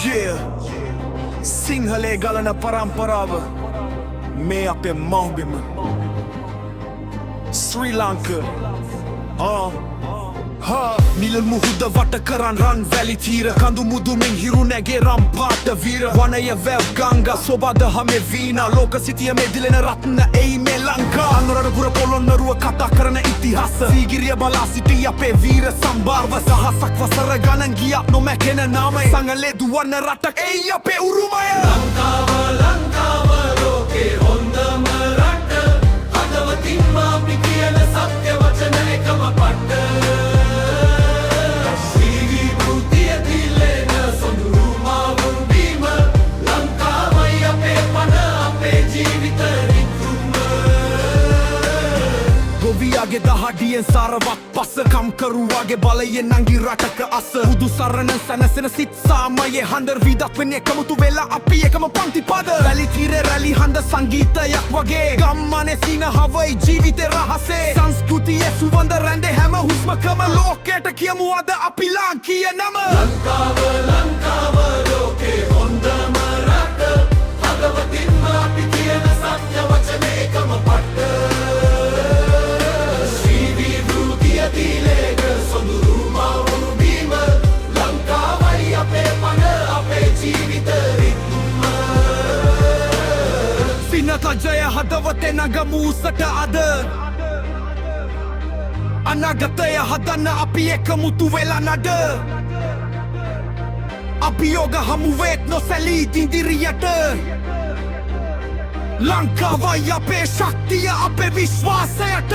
Yeah, සිංහලේ ගලන පරම්පරාව මේ අපේ මව්බිම ශ්‍රී ලංකා නිල මුහුද වට කරන් රන් වැලි තීර කඳු මුදුමින් හිරු නැගේ රම් පාට වීර වනය වැව් ගංගා සොබද හමේ වීනා ලෝක සිටිය මෙදිලෙන රත්න එයි මේ ලංකා අනුරාධපුර පොළොන්නරුව කතා කරන ඉතිහාස සීගිරිය බලා සිටි අපේ වීර සම්භාරව සහසක් වසර ගණන් ගියා නොමැකෙන නාමය සංගලේ දුවන රටක් එයි අපේ උරුමය ලංකාව ලෝකේ හොඳම රට හදවතින්ම අපි කියන සත්‍ය වචන එකම පට්ට ගොවියාගේ දහඩියෙන් සාරවත් පස කම්කරුවාගේ බලයෙන් නංගි රටක අස බුදු සරණ සැනසෙන සිත් සාමයේ හඬ විදක් වෙන්නේ කමුතු වෙලා අපි එකම පන්ති පද වැලි තීරේ රැලි හඬ සංගීතයක් වගේ ගම්මනේ සින හවයි ජීවිතේ රහසේ සංස්කෘතියේ සුවඳ රැඳේ හැම හුස්මකම ලෝකයට කියමු අද අපි ලාංකීය නම ලංකාව ලෝකේ හොඳම රට හදවතින්ම අපි කියන සත්‍ය වචන එකම පට්ට ජය හදවතේ නගමු උසට අද අනාගතය හදන්න අපි එකමුතු වෙලා නඩ අපි යෝග හමුවේත් නොසැලී ඉදිරියට ලංකාවයි අපේ ශක්තිය අපේ විශ්වාසයට